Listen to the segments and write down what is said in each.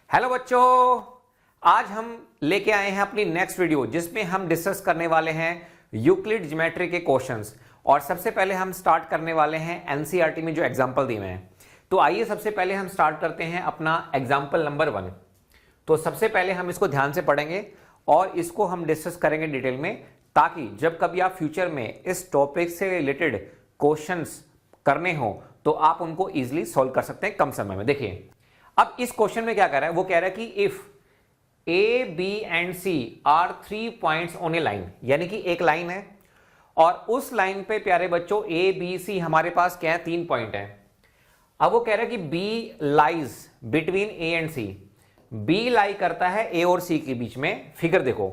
Hello बच्चों, आज हम लेके आए हैं अपनी नेक्स्ट वीडियो जिसमें हम डिस्कस करने वाले हैं यूक्लिड ज्योमेट्री के क्वेश्चंस। और सबसे पहले हम स्टार्ट करने वाले हैं एनसीईआरटी में जो एग्जांपल दिए हुए हैं। तो आइए सबसे पहले हम स्टार्ट करते हैं अपना एग्जांपल नंबर 1। तो सबसे पहले हम इसको ध्यान से पढ़ेंगे और इसको हम डिस्कस करेंगे डिटेल में, ताकि जब कभी आप फ्यूचर में इस टॉपिक से रिलेटेड क्वेश्चंस करने हो तो आप उनको इजीली सॉल्व कर सकते हैं कम समय में। देखिए अब इस क्वेश्चन में क्या कह रहा है, वो कह रहा है कि if A B and C are 3 points on a line, यानी कि एक लाइन है और उस लाइन पे प्यारे बच्चों ए बी सी हमारे पास क्या है, 3 पॉइंट है। अब वो कह रहा है कि B lies between A and C, B lie करता है ए और सी के बीच में। फिगर देखो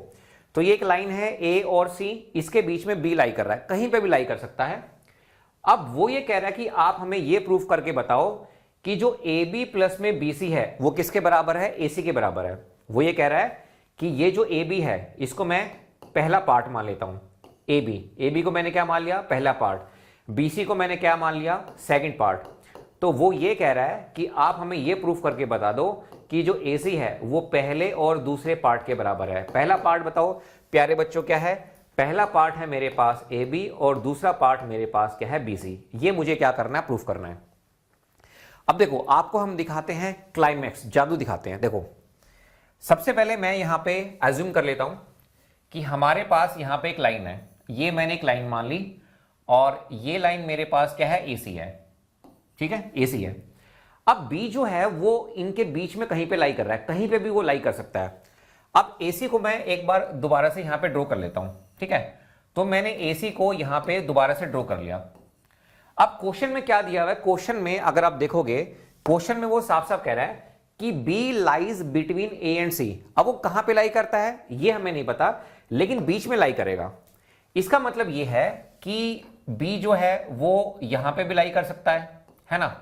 तो ये एक लाइन है ए और सी, इसके बीच में बी लाई कर रहा है, कहीं पे भी लाई कर सकता है। अब वो ये कह रहा है कि आप हमें ये प्रूफ करके बताओ कि जो ए बी प्लस में बी सी है वो किसके बराबर है, ए सी के बराबर है। वो ये कह रहा है कि ये जो ए बी है इसको मैं पहला पार्ट मान लेता हूं। ए बी को मैंने क्या मान लिया, पहला पार्ट। बी सी को मैंने क्या मान लिया, सेकंड पार्ट। तो वो ये कह रहा है कि आप हमें ये प्रूफ करके बता दो कि जो ए सी है वो पहले और दूसरे पार्ट के बराबर है। पहला पार्ट बताओ प्यारे बच्चों क्या है, पहला पार्ट है मेरे पास ए बी और दूसरा पार्ट मेरे पास क्या है, बी सी। ये मुझे क्या करना है, प्रूफ करना है। अब देखो आपको हम दिखाते हैं क्लाइमैक्स, जादू दिखाते हैं। देखो सबसे पहले मैं यहां पे एज्यूम कर लेता हूं कि हमारे पास यहां पे एक लाइन है, ये मैंने एक लाइन मान ली और ये लाइन मेरे पास क्या है, एसी है। ठीक है, एसी है। अब बी जो है वो इनके बीच में कहीं पे लाई कर रहा है, कहीं पे भी वो लाई कर सकता है। अब एसी को मैं एक बार दोबारा से यहां पे ड्रॉ कर लेता हूं। ठीक है, तो मैंने एसी को यहां पे दोबारा से ड्रॉ कर लिया। अब क्वेश्चन में क्या दिया हुआ है, क्वेश्चन में अगर आप देखोगे, क्वेश्चन में वो साफ साफ कह रहा है कि B lies between A and C. अब वो कहां पे लाई करता है ये हमें नहीं पता, लेकिन बीच में लाई करेगा। इसका मतलब ये है कि बी जो है वो यहां पे भी लाई कर सकता है ना।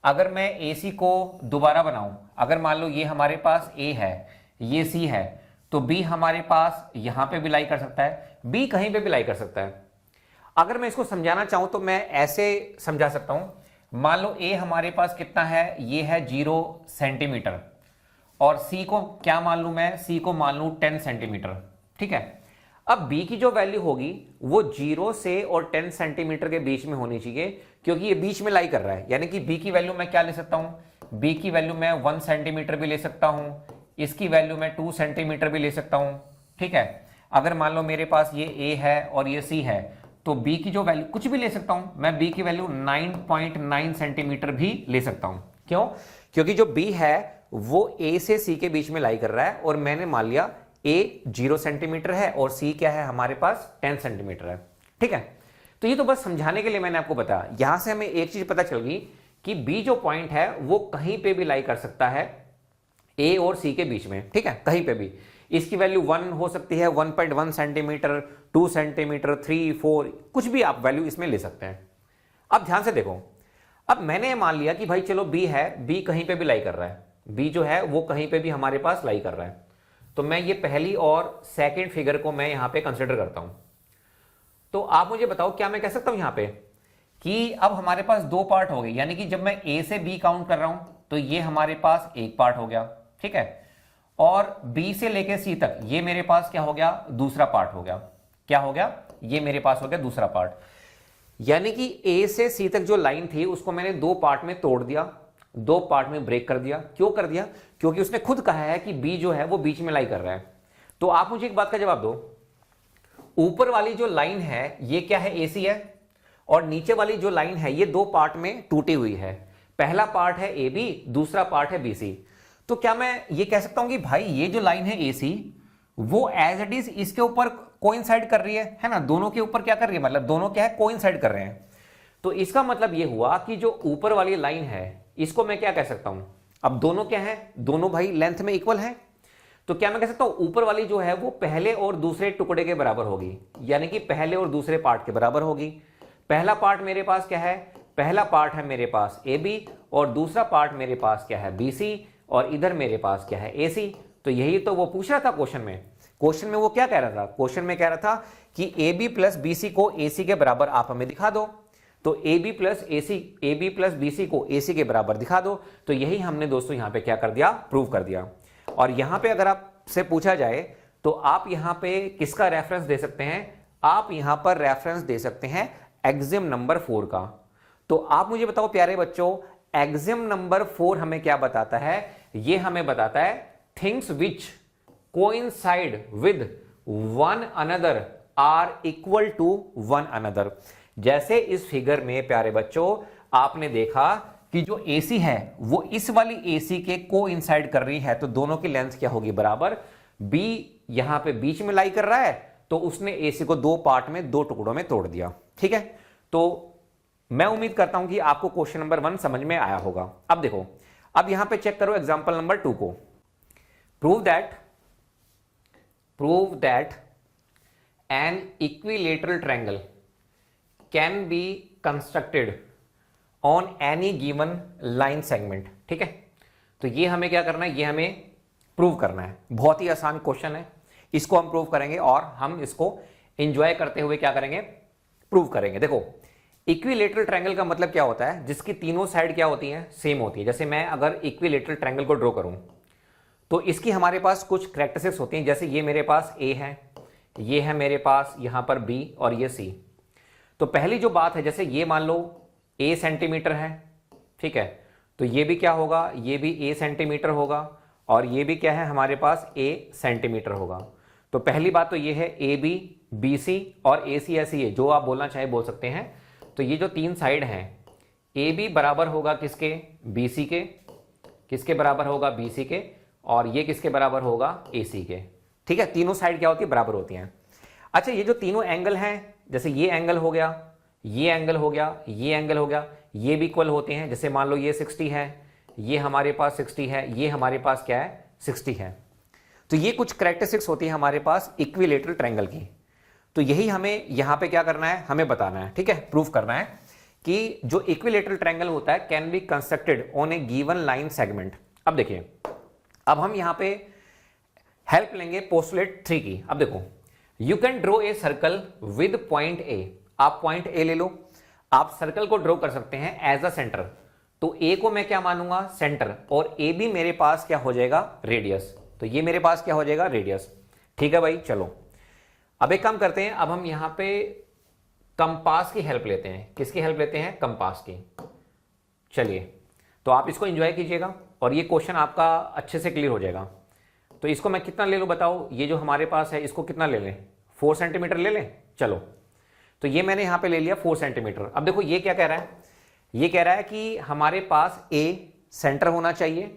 अगर मैं ए सी को दोबारा बनाऊं, अगर मान लो ये हमारे पास ए है, ये सी है, तो बी हमारे पास यहां पे भी लाई कर सकता है, बी कहीं पे भी लाई कर सकता है। अगर मैं इसको समझाना चाहूं तो मैं ऐसे समझा सकता हूं। मान लो ए हमारे पास कितना है, ये है 0 सेंटीमीटर, और सी को क्या मान लूं मैं, सी को मान लूं 10 सेंटीमीटर। ठीक है, अब बी की जो वैल्यू होगी वो 0 से और 10 सेंटीमीटर के बीच में होनी चाहिए, क्योंकि ये बीच में लाई कर रहा है। यानी कि बी की वैल्यू मैं क्या ले सकता हूं, बी की वैल्यू मैं 1 सेंटीमीटर भी ले सकता हूं, इसकी वैल्यू मैं 2 सेंटीमीटर भी ले सकता हूं। ठीक है, अगर मान लो मेरे पास ये ए है और ये सी है, तो b की जो वैल्यू कुछ भी ले सकता हूं मैं, b की वैल्यू 9.9 सेंटीमीटर भी ले सकता हूं। क्यों, क्योंकि जो b है वो a से c के बीच में लाई कर रहा है, और मैंने मान लिया a 0 सेंटीमीटर है और c क्या है हमारे पास 10 सेंटीमीटर है। ठीक है, तो ये तो बस समझाने के लिए मैंने आपको बताया। यहां से हमें एक चीज पता चल गई कि b जो पॉइंट है वो कहीं पे भी लाई कर सकता है a और c के बीच में। ठीक है, कहीं पे भी। इसकी वैल्यू 1 हो सकती है, 1.1 सेंटीमीटर, 2 सेंटीमीटर, 3, 4, कुछ भी आप वैल्यू इसमें ले सकते हैं। अब ध्यान से देखो, अब मैंने मान लिया कि भाई चलो बी है, बी कहीं पे भी लाई कर रहा है, बी जो है वो कहीं पे भी हमारे पास लाई कर रहा है। तो मैं ये पहली और सेकेंड फिगर को मैं यहां पे कंसिडर करता हूं। तो आप मुझे बताओ क्या मैं कह सकता हूं यहां पे कि अब हमारे पास 2 पार्ट हो गए, यानी कि जब मैं ए से बी काउंट कर रहा हूं तो ये हमारे पास एक पार्ट हो गया। ठीक है, और B से लेके C तक ये मेरे पास क्या हो गया, दूसरा पार्ट हो गया। क्या हो गया, ये मेरे पास हो गया दूसरा पार्ट। यानी कि A से C तक जो लाइन थी उसको मैंने 2 पार्ट में तोड़ दिया, 2 पार्ट में ब्रेक कर दिया। क्यों कर दिया, क्योंकि उसने खुद कहा है कि B जो है वो बीच में लाई कर रहा है। तो आप मुझे एक बात का जवाब दो, ऊपर वाली जो लाइन है ये क्या है, AC है, और नीचे वाली जो लाइन है ये 2 पार्ट में टूटी हुई है। पहला पार्ट है AB, दूसरा पार्ट है BC। तो क्या मैं ये कह सकता हूं कि भाई ये जो लाइन है AC वो एज इट इज इसके ऊपर कोइंसाइड कर रही है ना, दोनों के ऊपर क्या कर रही है, मतलब दोनों क्या है, कोइंसाइड कर रहे हैं। तो इसका मतलब ये हुआ कि जो ऊपर वाली लाइन है इसको मैं क्या कह सकता हूं, अब दोनों क्या है, दोनों भाई लेंथ में इक्वल है। तो क्या मैं कह सकता हूं ऊपर वाली जो है वो पहले और दूसरे टुकड़े के बराबर होगी, यानी कि पहले और दूसरे पार्ट के बराबर होगी। पहला पार्ट मेरे पास क्या है, पहला पार्ट है मेरे पास AB, और दूसरा पार्ट मेरे पास क्या है, BC, और इधर मेरे पास क्या है, AC। तो यही तो वो पूछ रहा था क्वेश्चन में। क्वेश्चन में वो क्या कह रहा था, क्वेश्चन में कह रहा था कि AB प्लस BC को AC के बराबर आप हमें दिखा दो। तो AB प्लस BC को AC के बराबर दिखा दो। तो यही हमने दोस्तों यहां पे क्या कर दिया, प्रूव कर दिया। और यहां पे अगर आपसे पूछा जाए तो आप यहां पे किसका रेफरेंस दे सकते हैं? आप यहां पर रेफरेंस दे सकते हैं एक्सियम नंबर 4 का। तो आप मुझे बताओ प्यारे बच्चों, एक्सियम नंबर 4 हमें क्या बताता है? यह हमें बताता है things which coincide with one another are equal to one another. जैसे इस फिगर में प्यारे बच्चों आपने देखा कि जो AC है वो इस वाली AC के कोइंसाइड कर रही है, तो दोनों की लेंथ क्या होगी? बराबर। B यहां पे बीच में लाई कर रहा है, तो उसने AC को दो पार्ट में, दो टुकड़ों में तोड़ दिया। ठीक है, तो मैं उम्मीद करता हूं कि आपको क्वेश्चन नंबर 1 समझ में आया होगा। अब देखो, अब यहां पे चेक करो एग्जांपल नंबर 2 को। Prove that an equilateral triangle can be constructed on any given line segment. ठीक है, तो ये हमें क्या करना है? ये हमें प्रूव करना है। बहुत ही आसान क्वेश्चन है, इसको हम प्रूव करेंगे और हम इसको एंजॉय करते हुए क्या करेंगे? प्रूव करेंगे। देखो, इक्विलेटरल ट्रायंगल का मतलब क्या होता है? जिसकी तीनों साइड क्या होती हैं? सेम होती है। जैसे मैं अगर इक्विलेटरल ट्रायंगल को ड्रॉ करूं तो इसकी हमारे पास कुछ कैरेक्टरिस्टिक्स होती हैं। जैसे ये मेरे पास A है, ये है मेरे पास यहां पर B और ये C। तो पहली जो बात है, जैसे ये मान लो A सेंटीमीटर है, ठीक है, तो ये भी क्या होगा? ये भी A सेंटीमीटर होगा और ये भी क्या है हमारे पास? A सेंटीमीटर होगा। तो पहली बात तो ये है AB, BC और AC ऐसी है, जो आप बोलना चाहे बोल सकते हैं। तो ये जो तीन साइड हैं, AB बराबर होगा किसके? BC के। किसके बराबर होगा? BC के। और ये किसके बराबर होगा? AC के। ठीक है, तीनों साइड क्या होती है? बराबर होती हैं। अच्छा, ये जो तीनों एंगल हैं, जैसे ये एंगल हो गया, ये एंगल हो गया, ये एंगल हो गया, ये भी इक्वल होते हैं। जैसे मान लो ये 60 है, ये हमारे पास 60 है, ये हमारे पास क्या है? 60 है। तो ये कुछ कैरेक्टरिस्टिक्स होती है हमारे पास इक्विलेटरल ट्रायंगल की। तो यही हमें यहां पे क्या करना है? हमें बताना है। ठीक है, प्रूफ करना है कि जो इक्विलेटरल ट्रायंगल होता है can be constructed on A given line segment. अब देखिए, अब हम यहां पे हेल्प लेंगे पोस्टुलेट 3 की। अब देखो, you can draw a circle with point A। आप पॉइंट A ले लो, आप सर्कल को ड्रॉ कर सकते हैं एज अ सेंटर। तो A को मैं क्या मानूंगा? सेंटर, और A भी मेरे पास क्या हो जाएगा? रेडियस। तो ये मेरे पास क्या हो जाएगा? रेडियस। ठीक है भाई, चलो अब एक काम करते हैं। अब हम यहां पे कंपास की हेल्प लेते हैं। किसकी हेल्प लेते हैं? कंपास की। चलिए, तो आप इसको एंजॉय कीजिएगा और ये क्वेश्चन आपका अच्छे से क्लियर हो जाएगा। तो इसको मैं कितना ले लूं बताओ? ये जो हमारे पास है इसको कितना ले लें? 4 सेंटीमीटर ले लें। चलो, तो ये मैंने यहां पे ले लिया 4 सेंटीमीटर। अब देखो ये क्या कह रहा है? ये कह रहा है कि हमारे पास A सेंटर होना चाहिए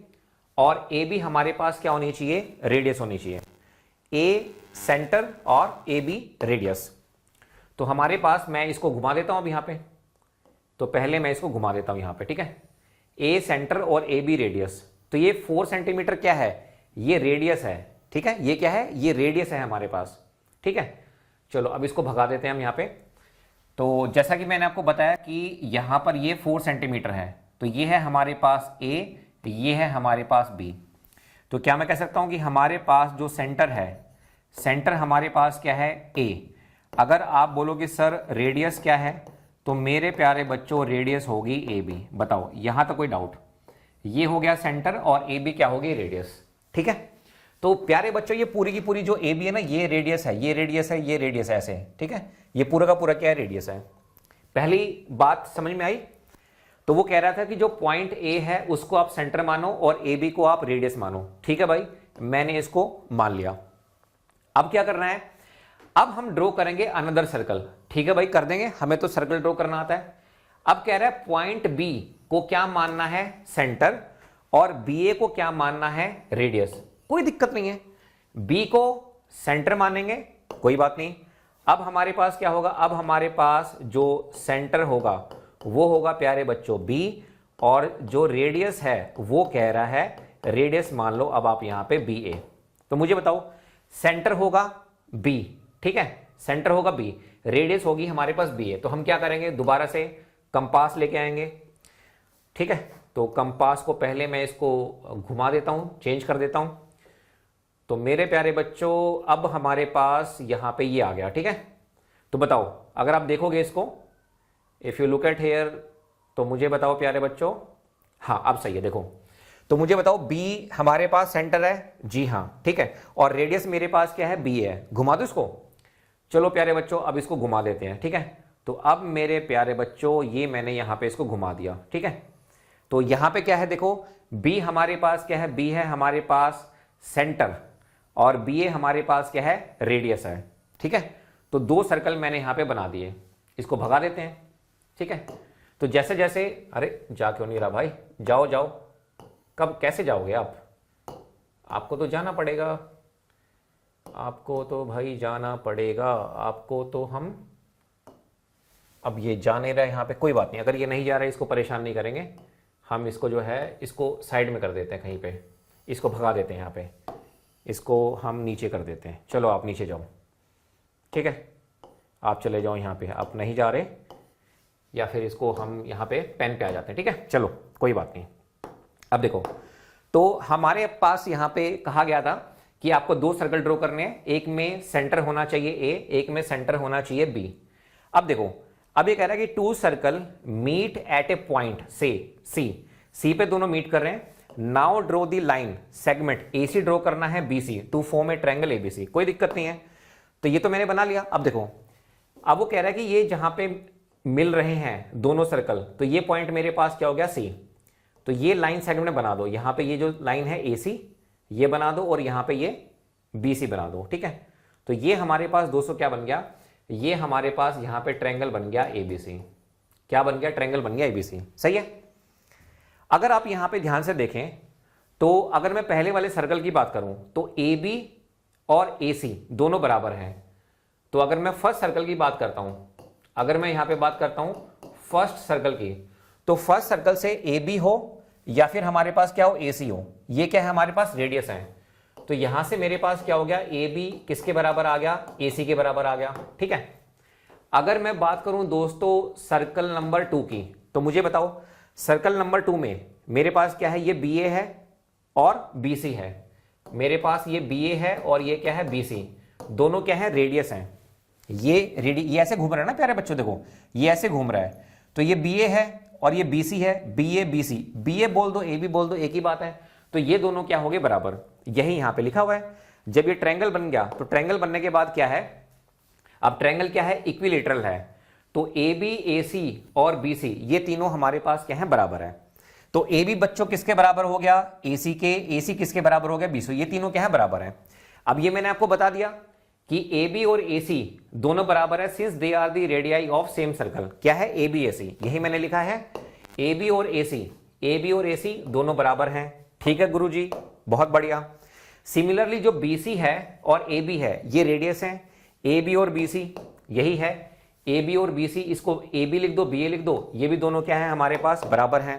और A भी हमारे पास क्या होनी चाहिए? रेडियस होनी चाहिए। A सेंटर और AB रेडियस। तो हमारे पास, मैं इसको घुमा देता हूं अब यहां पे। तो पहले मैं इसको घुमा देता हूं यहां पे। ठीक है, A सेंटर और AB रेडियस। तो ये 4 सेंटीमीटर क्या है? ये रेडियस है। ठीक है, ये क्या है? ये रेडियस है हमारे पास। ठीक है, चलो अब इसको भगा देते हैं हम यहां पे। तो जैसा कि मैंने आपको बताया कि यहां पर ये 4 सेंटीमीटर है, तो ये है हमारे पास A, ये है हमारे पास B। तो क्या मैं कह सकता हूं कि हमारे पास जो सेंटर है, सेंटर हमारे पास क्या है? A। अगर आप बोलो कि सर रेडियस क्या है, तो मेरे प्यारे बच्चों रेडियस होगी AB। बताओ, यहां तक कोई डाउट? ये हो गया सेंटर और AB क्या होगी? रेडियस। ठीक है, तो प्यारे बच्चों ये पूरी की पूरी जो AB है ना, ये रेडियस है, ये रेडियस है, ये रेडियस है, ऐसे। ठीक है, ये पूरा का पूरा क्या है? रेडियस है। पहली बात समझ में आई? तो वो कह रहा था कि जो पॉइंट A है उसको आप सेंटर मानो और AB को आप रेडियस मानो। ठीक है भाई, मैंने इसको मान लिया। अब क्या करना है? अब हम ड्रॉ करेंगे अनदर सर्कल। ठीक है भाई, कर देंगे, हमें तो सर्कल ड्रॉ करना आता है। अब कह रहा है पॉइंट B को क्या मानना है? सेंटर, और BA को क्या मानना है? रेडियस। कोई दिक्कत नहीं है, B को सेंटर मानेंगे, कोई बात नहीं। अब हमारे पास क्या होगा? अब हमारे पास जो सेंटर होगा वो होगा प्यारे बच्चों B, और जो रेडियस है वो कह रहा है रेडियस मान लो अब आप यहां पे BA। तो मुझे बताओ, सेंटर होगा B, ठीक है, सेंटर होगा B, रेडियस होगी हमारे पास BA। तो हम क्या करेंगे? दोबारा से कंपास लेके आएंगे। ठीक है, तो कंपास को पहले मैं इसको घुमा देता हूं, चेंज कर देता हूं। तो मेरे प्यारे बच्चों अब हमारे पास यहां पे ये आ गया। ठीक है, तो बताओ, अगर आप देखोगे इसको, if you look at here, तो मुझे बताओ प्यारे बच्चों, हाँ अब सही है। देखो, तो मुझे बताओ बी हमारे पास सेंटर है, जी हाँ, ठीक है, और रेडियस मेरे पास क्या है, बी है। घुमा दो इसको। चलो प्यारे बच्चों अब इसको घुमा देते हैं, ठीक है। तो अब मेरे प्यारे बच्चों ये मैंने यहां पे इसको घुमा दिया, ठीक है। तो यहां पे क्या है, देखो बी हमारे पास क्या है, बी है हमारे पास सेंटर, और बी ए हमारे पास क्या है, रेडियस है, ठीक है। तो 2 सर्कल मैंने यहां पे बना दिए, इसको भगा देते हैं, ठीक है। तो जैसे जैसे, अरे जा क्यों नहीं रहा भाई, जाओ जाओ, कब कैसे जाओगे आप, आपको तो जाना पड़ेगा, आपको तो भाई जाना पड़ेगा, आपको तो हम, अब ये जा नहीं रहा है यहाँ पे, कोई बात नहीं, अगर ये नहीं जा रहा है इसको परेशान नहीं करेंगे, हम इसको जो है इसको साइड में कर देते हैं कहीं पे, इसको भगा देते हैं यहाँ पे, इसको हम नीचे कर देते हैं। चलो आप नीचे जाओ, ठीक है, आप चले जाओ यहाँ पे, आप नहीं जा रहे, या फिर इसको हम यहाँ पे पेन पे आ जाते हैं, ठीक है। चलो कोई बात नहीं। अब देखो, तो हमारे पास यहाँ पे कहा गया था कि आपको 2 सर्कल ड्रॉ करने हैं, एक में सेंटर होना चाहिए ए, एक में सेंटर होना चाहिए बी। अब देखो, अब ये कह रहा है कि 2 circle meet at a point से सी पे दोनों मीट कर रहे हैं। Now draw the line segment AC draw करना है BC to form a triangle ABC. कोई दिक्कत नहीं है, तो ये तो मैंने बना लिया। अब देखो, अब वो कह रहा है कि ये जहां पे मिल रहे हैं दोनों सर्कल, तो ये पॉइंट मेरे पास क्या हो गया, सी। तो ये लाइन सेगमेंट बना दो, यहां पे ये जो लाइन है एसी ये बना दो, और यहां पे ये बीसी बना दो, ठीक है। तो ये हमारे पास दोस्तों क्या बन गया, ये हमारे पास यहां पे ट्रायंगल बन गया एबीसी। क्या बन गया, ट्रायंगल बन गया एबीसी, सही है। अगर आप यहां पे ध्यान से देखें, तो अगर मैं पहले वाले सर्कल की बात करूं तो ए बी और ए सी दोनों बराबर हैं। तो अगर मैं फर्स्ट सर्कल की बात करता हूं, अगर मैं यहां पे बात करता हूं फर्स्ट सर्कल की, तो फर्स्ट सर्कल से ए बी हो या फिर हमारे पास क्या हो, ए सी हो। ये क्या है, हमारे पास रेडियस है। तो यहां से मेरे पास क्या हो गया, ए बी किसके बराबर आ गया, ए सी के बराबर आ गया, ठीक है। अगर मैं बात करूं दोस्तों सर्कल नंबर 2 की, तो मुझे बताओ सर्कल नंबर 2 में मेरे पास क्या है, ये बी ए है और बी सी है। मेरे पास ये बी ए है और ये क्या है, बी सी, दोनों क्या है, रेडियस हैं। ये ऐसे घूम रहा है ना प्यारे बच्चों, देखो ये ऐसे घूम रहा है। तो ये बी ए है और ये BC है, BA BC, BA बोल दो AB बोल दो, एक ही बात है। तो ये दोनों क्या हो गए, बराबर। यही यहां पे लिखा हुआ है। जब ये ट्रायंगल बन गया, तो ट्रायंगल बनने के बाद क्या है, अब ट्रायंगल क्या है, इक्विलेटरल है। तो AB AC और BC ये तीनों हमारे पास क्या है, बराबर है। तो AB बच्चों किसके बराबर हो गया, AC के, AC किसके बराबर हो गया, BC, ये तीनों क्या है, बराबर है। अब ये मैंने आपको बता दिया कि AB और AC दोनों बराबर है, since they are the radii of same circle. क्या है, AB AC, यही मैंने लिखा है, AB और AC दोनों बराबर हैं, ठीक है गुरुजी, बहुत बढ़िया। सिमिलरली जो BC है और AB है, ये रेडियस है, AB और BC यही है, AB और BC, इसको AB लिख दो, BA लिख दो, ये भी दोनों क्या है, हमारे पास बराबर हैं।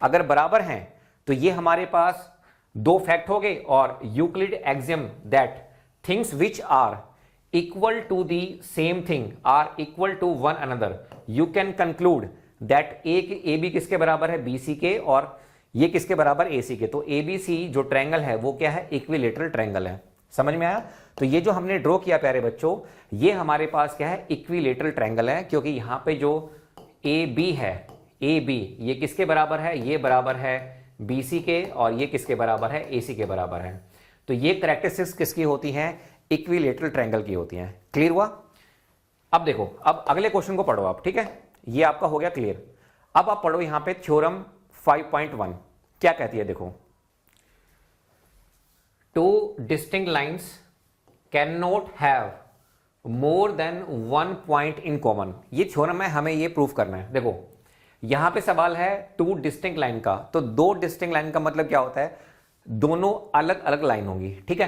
अगर बराबर हैं तो ये हमारे पास 2 फैक्ट हो गए, और Euclid axiom that things which are equal to the same thing are equal to one another, you can conclude that एक AB किसके बराबर है, BC के, और ये किसके बराबर, AC के। तो ABC जो ट्रायंगल है वो क्या है, इक्विलेटरल ट्रायंगल है। समझ में आया। तो ये जो हमने ड्रॉ किया प्यारे बच्चों, ये हमारे पास क्या है, इक्विलेटरल ट्रायंगल है, क्योंकि यहां पे जो AB है, AB ये किसके बराबर है, ये बराबर है BC के, और ये किसके बराबर है, AC के बराबर है। तो ये कैरेक्टरिस्टिक्स किसकी होती हैं, इक्विलेटरल ट्रायंगल की होती हैं। क्लियर हुआ। अब देखो, अब अगले क्वेश्चन को पढ़ो आप, ठीक है, ये आपका हो गया क्लियर। अब आप पढ़ो यहां पे थ्योरम 5.1 क्या कहती है, देखो, 2 distinct lines can not have more than 1 point in common. ये थ्योरम है, हमें ये प्रूफ करना है। देखो यहां पे सवाल है 2 डिस्टिंक्ट लाइन का, तो 2 डिस्टिंक्ट लाइन का मतलब क्या होता है, दोनों अलग अलग लाइन होंगी, ठीक है।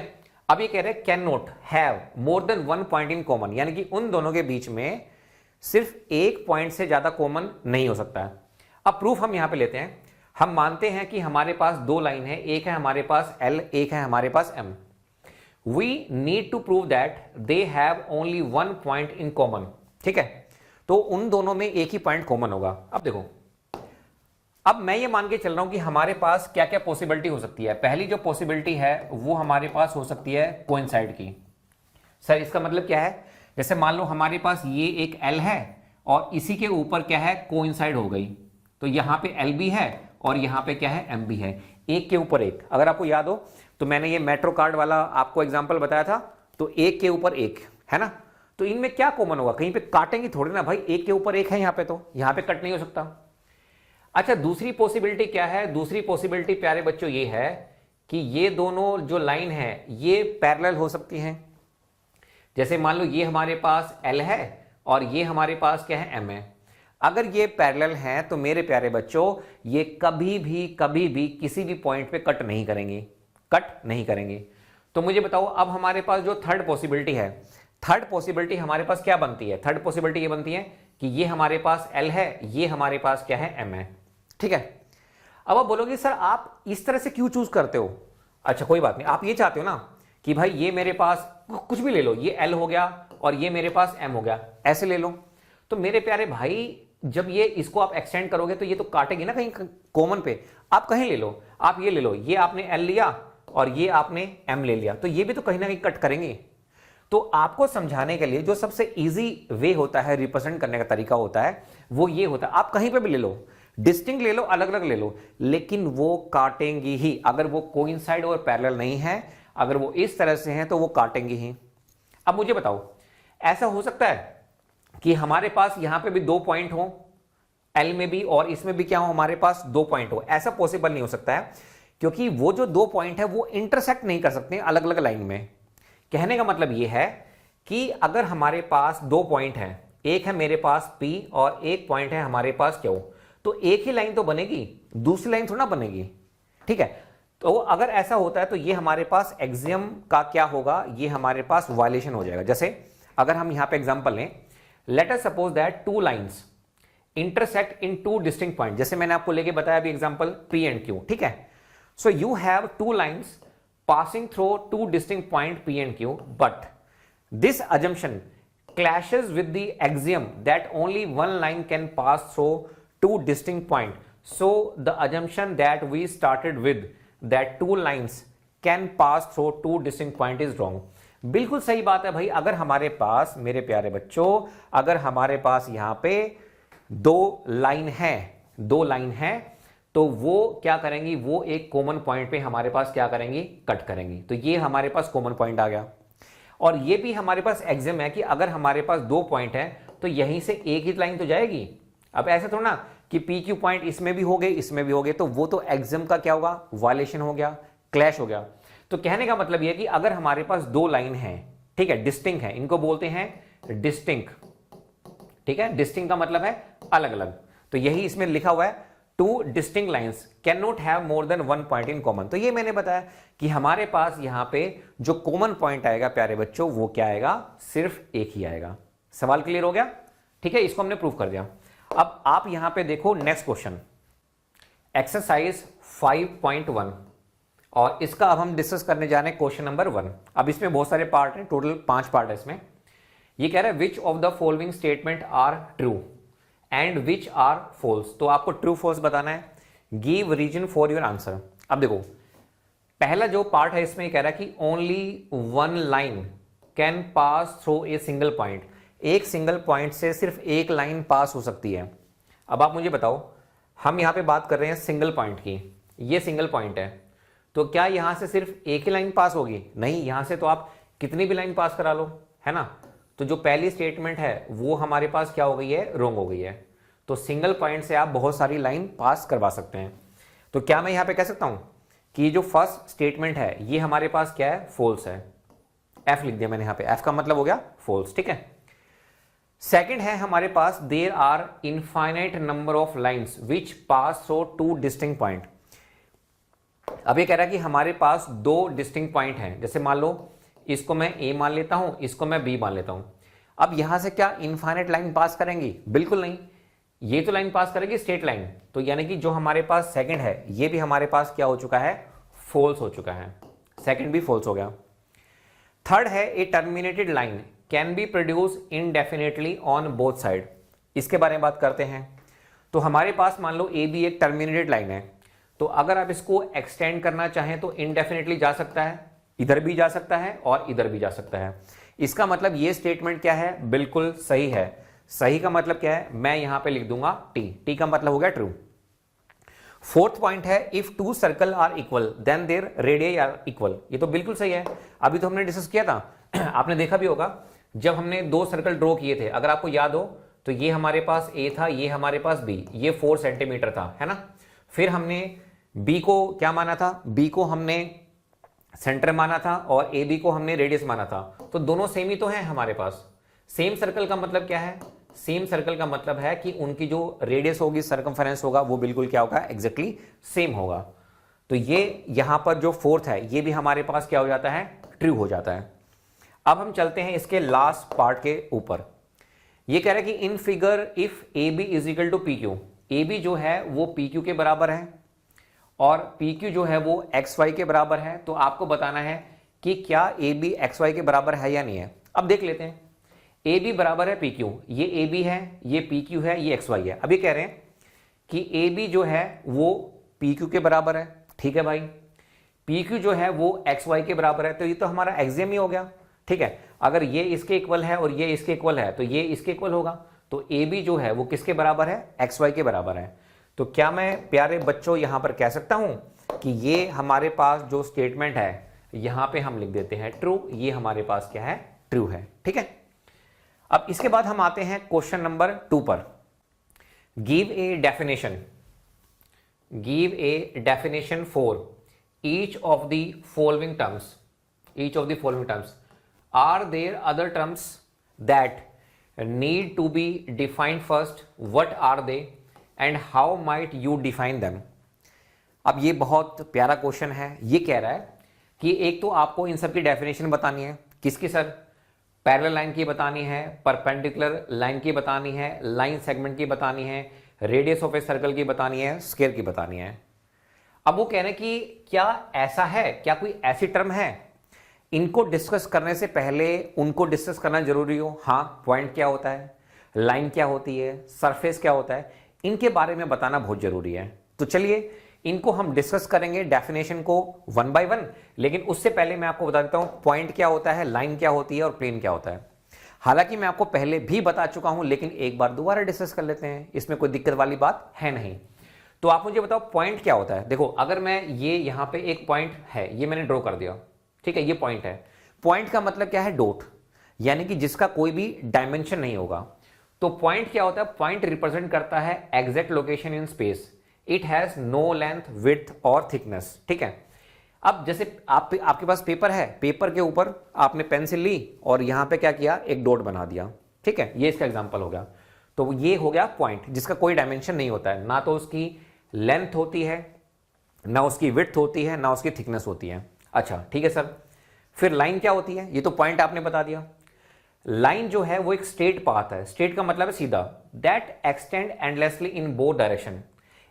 अब ये कह रहे हैं can not have more than 1 point in common, यानी कि उन दोनों के बीच में सिर्फ एक पॉइंट से ज्यादा कॉमन नहीं हो सकता है। अब प्रूफ हम यहां पे लेते हैं। हम मानते हैं कि हमारे पास 2 लाइन है, एक है हमारे पास L, एक है हमारे पास M। We need to prove that they have only 1 point in common, ठीक है। तो उन दोनों में एक ही पॉइंट कॉमन होगा। अब देखो, अब मैं ये मान के चल रहा हूं कि हमारे पास क्या क्या पॉसिबिलिटी हो सकती है। पहली जो पॉसिबिलिटी है वो हमारे पास हो सकती है कोइंसाइड की। सर इसका मतलब क्या है, जैसे मान लो हमारे पास ये एक L है और इसी के ऊपर क्या है, कोइंसाइड हो गई, तो यहां पे L भी है और यहां पे क्या है, M भी है। एक के ऊपर एक। अगर आपको याद हो तो मैंने ये मेट्रो कार्ड वाला आपको एग्जांपल बताया था, तो एक के ऊपर एक है ना, तो इनमें क्या कॉमन होगा, कहीं पे काटेंगे थोड़ी ना भाई, एक के ऊपर एक है यहाँ पे, तो यहाँ पे कट नहीं हो सकता। अच्छा, दूसरी पॉसिबिलिटी क्या है, दूसरी पॉसिबिलिटी प्यारे बच्चों ये है कि ये दोनों जो लाइन है ये पैरेलल हो सकती हैं। जैसे मान लो ये हमारे पास L है और ये हमारे पास क्या है, M है। अगर ये पैरेलल हैं तो मेरे प्यारे बच्चों ये कभी भी किसी भी पॉइंट पे कट नहीं करेंगे, कट नहीं करेंगे। तो मुझे बताओ अब हमारे पास जो थर्ड पॉसिबिलिटी है, थर्ड पॉसिबिलिटी हमारे पास क्या बनती है, थर्ड पॉसिबिलिटी ये बनती है कि ये हमारे पास L है, ये हमारे पास क्या है, M है। ठीक है, अब आप बोलोगे सर आप इस तरह से क्यों चूज करते हो। अच्छा कोई बात नहीं, आप ये चाहते हो ना कि भाई ये मेरे पास कुछ भी ले लो, ये L हो गया और ये मेरे पास M हो गया, ऐसे ले लो। तो मेरे प्यारे भाई जब ये इसको आप एक्सटेंड करोगे तो ये तो काटेगी ना कहीं कॉमन पे, आप कहीं ले लो, आप ये ले लो, ये आपने L लिया और ये आपने M ले लिया, तो ये भी तो कहीं ना कहीं कट करेंगे। तो आपको समझाने के लिए जो सबसे इजी वे होता है, रिप्रेजेंट करने का तरीका होता है, वो ये होता है, आप कहीं पे भी ले लो, डिस्टिंक्ट ले लो, अलग अलग ले लो, लेकिन वो काटेंगी ही। अगर वो कोइंसाइड और पैरेलल नहीं है, अगर वो इस तरह से हैं तो वो काटेंगी ही। अब मुझे बताओ ऐसा हो सकता है कि हमारे पास यहां पे भी दो पॉइंट हो, L में भी और इसमें भी क्या हो, हमारे पास दो पॉइंट हो, ऐसा पॉसिबल नहीं हो सकता है, क्योंकि वो जो दो पॉइंट है वो इंटरसेक्ट नहीं कर सकते अलग अलग लाइन में। कहने का मतलब ये है कि अगर हमारे पास दो पॉइंट है, एक है मेरे पास P और एक पॉइंट है हमारे पास Q, तो एक ही लाइन तो बनेगी, दूसरी लाइन थोड़ा बनेगी। ठीक है, तो अगर ऐसा होता है तो ये हमारे पास एक्सियम का क्या होगा, ये हमारे पास वायलेशन हो जाएगा। जैसे अगर हम यहां पे एग्जांपल लें, let us suppose that two lines intersect in to distinct point, जैसे मैंने आपको लेके बताया अभी एग्जांपल P एंड Q। ठीक है, so you have two lines passing through two distinct point P and Q, but this assumption clashes with the axiom that only one line can pass through two distinct point. So the assumption that we started with, that two lines can pass through two distinct point, is wrong. बिल्कुल सही बात है भाई। अगर हमारे पास मेरे प्यारे बच्चों, अगर हमारे पास यहां पे दो लाइन है तो वो क्या करेंगी, वो एक कॉमन पॉइंट पे हमारे पास क्या करेंगी, कट करेंगी। तो ये हमारे पास कॉमन पॉइंट आ गया। और ये भी हमारे पास एक्सियम है कि अगर हमारे पास दो पॉइंट है तो यहीं से एक ही लाइन तो जाएगी। अब ऐसा थोड़ा ना कि पी क्यू पॉइंट इसमें भी हो गए, इसमें भी हो गए, तो वो तो एक्सियम का क्या होगा, वायलेशन हो गया, क्लैश हो गया। तो कहने का मतलब यह कि अगर हमारे पास दो लाइन है, ठीक है, डिस्टिंक्ट है, इनको बोलते हैं डिस्टिंक्ट। ठीक है, डिस्टिंक्ट का मतलब है अलग अलग, तो यही इसमें लिखा हुआ है, two distinct lines can not have more than one point in common. तो ये मैंने बताया कि हमारे पास यहां पे जो कॉमन पॉइंट आएगा प्यारे बच्चों, वो क्या आएगा, सिर्फ एक ही आएगा। सवाल क्लियर हो गया। ठीक है, इसको हमने प्रूव कर दिया। अब आप यहां पे देखो नेक्स्ट क्वेश्चन, एक्सरसाइज 5.1, और इसका अब हम डिस्कस करने जा रहे हैं क्वेश्चन नंबर 1। अब इसमें बहुत सारे पार्ट हैं, टोटल 5 पार्ट है इसमें। ये कह रहा है which of the following statement are true and which are false. तो आपको ट्रू फॉल्स बताना है, give reason for your answer. अब देखो पहला जो पार्ट है इसमें कह रहा है कि only one line can pass through a single point, एक सिंगल पॉइंट से सिर्फ एक लाइन पास हो सकती है। अब आप मुझे बताओ, हम यहां पे बात कर रहे हैं सिंगल पॉइंट की, ये सिंगल पॉइंट है, तो क्या यहां से सिर्फ एक ही लाइन पास होगी, नहीं, यहां से तो आप कितनी भी लाइन पास करा लो, है ना। तो जो पहली स्टेटमेंट है वो हमारे पास क्या हो गई है, रॉन्ग हो गई है। तो सिंगल पॉइंट से आप बहुत सारी लाइन पास करवा सकते हैं। तो क्या मैं यहां पे कह सकता हूं कि जो फर्स्ट स्टेटमेंट है ये हमारे पास क्या है, फॉल्स है। एफ लिख दिया मैंने यहां पे, एफ का मतलब हो गया फॉल्स। ठीक है, सेकंड है हमारे पास there are infinite number of lines which pass through two distinct point. अब ये कह रहा है कि हमारे पास दो डिस्टिंक्ट पॉइंट हैं, जैसे मान लो इसको मैं ए मान लेता हूं, इसको मैं बी मान लेता हूं। अब यहां से क्या इनफाइनाइट लाइन पास करेंगी, बिल्कुल नहीं, ये तो लाइन पास करेगी स्ट्रेट लाइन। तो यानी कि जो हमारे पास सेकंड है ये भी हमारे पास क्या हो चुका है, फॉल्स हो चुका है, सेकंड भी फॉल्स हो गया। थर्ड है a terminated line can be produce indefinitely on both side. इसके बारे में बात करते हैं। तो हमारे पास मान लो ए बी एक टर्मिनेटेड लाइन है, तो अगर आप इसको एक्सटेंड करना चाहें तो इनडेफिनेटली जा सकता है, इधर भी जा सकता है और इधर भी जा सकता है। इसका मतलब ये स्टेटमेंट क्या है, बिल्कुल सही है। सही का मतलब क्या है, मैं यहां पे लिख दूंगा टी, टी का मतलब हो गया ट्रू। फोर्थ पॉइंट है if two circle are equal then their radius are equal. ये तो बिल्कुल सही है, अभी तो हमने डिस्कस किया था आपने देखा भी होगा जब हमने दो सर्कल ड्रॉ किए थे, अगर आपको याद हो तो ये हमारे पास ए था, ये हमारे पास बी, ये 4 सेंटीमीटर था, है ना। फिर हमने बी को क्या माना था, बी को हमने सेंटर माना था और ए बी को हमने रेडियस माना था, तो दोनों सेम ही तो हैं हमारे पास। सेम सर्कल का मतलब क्या है, सेम सर्कल का मतलब है कि उनकी जो रेडियस होगी, सर्कमफेरेंस होगा, वो बिल्कुल क्या होगा, एग्जैक्टली सेम होगा। तो ये यहां पर जो फोर्थ है ये भी हमारे पास क्या हो जाता है, ट्रू हो जाता है। अब हम चलते हैं इसके लास्ट पार्ट के ऊपर। ये कह रहा है कि in figure if A B is equal to P Q, A B जो है वो पी क्यू के बराबर है और पी क्यू जो है वो एक्स वाई के बराबर है, तो आपको बताना है कि क्या ए बी एक्स वाई के बराबर है या नहीं है। अब देख लेते हैं, ए बी बराबर है पी क्यू, ये ए बी है, ये पी क्यू है, ये एक्स वाई है। अभी कह रहे हैं कि ए बी जो है वो पी क्यू के बराबर है, ठीक है भाई, पी क्यू जो है वो एक्स वाई के बराबर है, तो ये तो हमारा एक्सियम ही हो गया, ठीक है। अगर ये इसके इक्वल है और ये इसके इक्वल है तो ये इसके इक्वल होगा, तो ए बी जो है वो किसके बराबर है, एक्स वाई के बराबर है। तो क्या मैं प्यारे बच्चों यहां पर कह सकता हूं कि ये हमारे पास जो स्टेटमेंट है यहां पे हम लिख देते हैं ट्रू, ये हमारे पास क्या है, ट्रू है, ठीक है। अब इसके बाद हम आते हैं क्वेश्चन नंबर 2 पर। Give a definition, give a definition for each of the following terms, each of the following terms. Are there other terms that need to be defined first, what are they and how might you define them. अब ये बहुत प्यारा question है। ये कह रहा है कि एक तो आपको इन सब की डेफिनेशन बतानी है, किसकी सर, पैरेलल लाइन की बतानी है, परपेंडिकुलर लाइन की बतानी है, लाइन सेगमेंट की बतानी है, रेडियस ऑफ ए सर्कल की बतानी है, स्क्वायर की बतानी है। अब वो कह रहे हैं कि क्या ऐसा है, क्या कोई ऐसी टर्म है, इनको डिस्कस करने से पहले उनको डिस्कस करना जरूरी हो। हाँ, पॉइंट क्या होता है, लाइन क्या होती है, सरफेस क्या होता है, इनके बारे में बताना बहुत जरूरी है। तो चलिए इनको हम डिस्कस करेंगे, डेफिनेशन को 1 बाय 1। लेकिन उससे पहले मैं आपको बता देता हूं पॉइंट क्या होता है, लाइन क्या होती है और प्लेन क्या होता है। हालांकि मैं आपको पहले भी बता चुका हूं, लेकिन एक बार दोबारा डिस्कस कर लेते हैं, इसमें कोई दिक्कत वाली बात है नहीं। तो आप मुझे बताओ पॉइंट क्या होता है। देखो अगर मैं ये यहां पे एक पॉइंट है, ये मैंने ड्रॉ कर दिया, ठीक है, ये पॉइंट है। पॉइंट का मतलब क्या है, डॉट, यानी कि जिसका कोई भी डायमेंशन नहीं होगा। तो पॉइंट क्या होता है, पॉइंट रिप्रेजेंट करता है exact location in space. It has no length, width और थिकनेस, ठीक है। अब जैसे आपके पास पेपर है, पेपर के ऊपर आपने पेंसिल ली और यहां पे क्या किया, एक डॉट बना दिया, ठीक है, ये इसका एग्जांपल हो गया। तो ये हो गया पॉइंट जिसका कोई डायमेंशन नहीं होता है, ना तो उसकी लेंथ होती है, ना उसकी विड्थ होती है, ना उसकी थिकनेस होती है। अच्छा ठीक है सर, फिर लाइन क्या होती है, ये तो पॉइंट आपने बता दिया। लाइन जो है वो एक स्ट्रेट पाथ है, स्ट्रेट का मतलब है सीधा, that extend endlessly in both direction.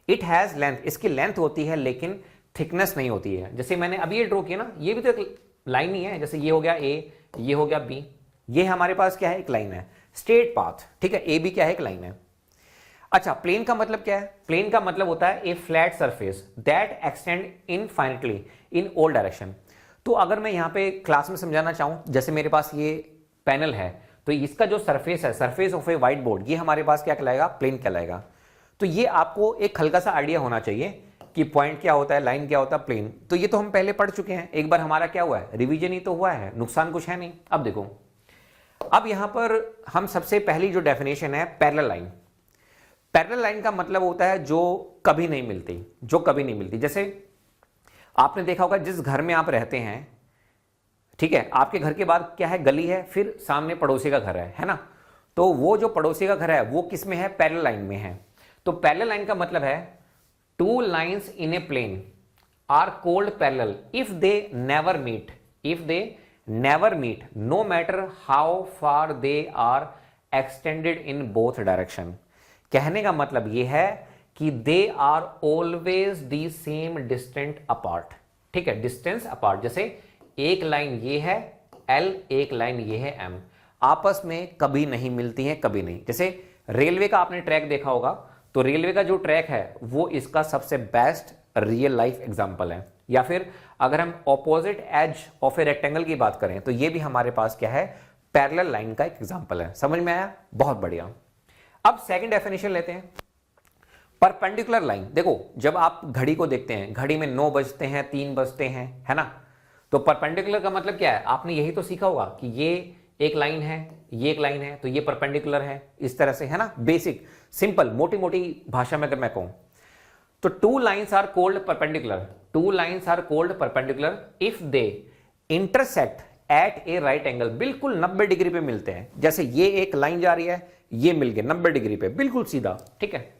It has length, इसकी लेंथ होती है लेकिन थिकनेस नहीं होती है। जैसे मैंने अभी ये ड्रॉ किया ना, ये भी तो एक लाइन ही है, जैसे ये हो गया ए, ये हो गया बी, ये हमारे पास क्या है, एक लाइन है, स्ट्रेट पाथ, ठीक है। ए बी क्या है, एक लाइन है। अच्छा, प्लेन का मतलब क्या है, प्लेन का मतलब होता है a flat surface that extend infinitely in all direction. तो अगर मैं यहां पे क्लास में समझाना चाहूं, जैसे मेरे पास ये पैनल है, तो इसका जो सरफेस है, surface of a white board, ये हमारे पास क्या कहलाएगा, प्लेन कहलाएगा। तो ये आपको एक हल्का सा आइडिया होना चाहिए कि पॉइंट क्या होता है, लाइन क्या होता है, प्लेन। तो ये तो हम पहले पढ़ चुके हैं, एक बार हमारा क्या हुआ है, रिवीजन ही तो हुआ है, नुकसान कुछ है नहीं। अब देखो, अब यहां पर हम सबसे पहली जो डेफिनेशन है, पैरेलल लाइन। पैरेलल लाइन का मतलब होता है जो कभी नहीं मिलती, जो कभी नहीं मिलती। जैसे आपने देखा होगा जिस घर में आप रहते हैं, ठीक है, आपके घर के बाद क्या है, गली है, फिर सामने पड़ोसी का घर है ना। तो वो जो पड़ोसी का घर है वो किस में है, पैरेलल लाइन में है। तो पैरेलल लाइन का मतलब है two lines in a plane are called parallel if they never meet, if they never meet no matter how far they are extended in both direction. कहने का मतलब यह है कि they are always the same distant apart, ठीक है, distance apart. जैसे एक लाइन ये है L, एक लाइन ये है M, आपस में कभी नहीं मिलती हैं, कभी नहीं। जैसे रेलवे का आपने ट्रैक देखा होगा, तो रेलवे का जो ट्रैक है वो इसका सबसे बेस्ट रियल लाइफ एग्जांपल है। या फिर अगर हम opposite edge of a rectangle की बात करें, तो ये भी हमारे पास क्या है, पैरेलल लाइन का एक एग्जांपल है। समझ में आया, बहुत बढ़िया। अब सेकंड डेफिनेशन लेते हैं। परपेंडिकुलर लाइन, देखो जब आप घड़ी को देखते हैं, घड़ी में 9 बजते हैं, 3 बजते हैं, है ना, तो परपेंडिकुलर का मतलब क्या है, आपने यही तो सीखा होगा कि ये एक लाइन है, ये एक लाइन है, तो ये परपेंडिकुलर है, इस तरह से, है ना, बेसिक सिंपल मोटी मोटी भाषा में अगर मैं कहूं तो two lines are called perpendicular, two lines are called perpendicular if they intersect at a right angle, बिल्कुल 90 डिग्री पे मिलते हैं। जैसे ये एक लाइन जा रही है, ये मिल गए 90 डिग्री पे, बिल्कुल सीधा, ठीक है।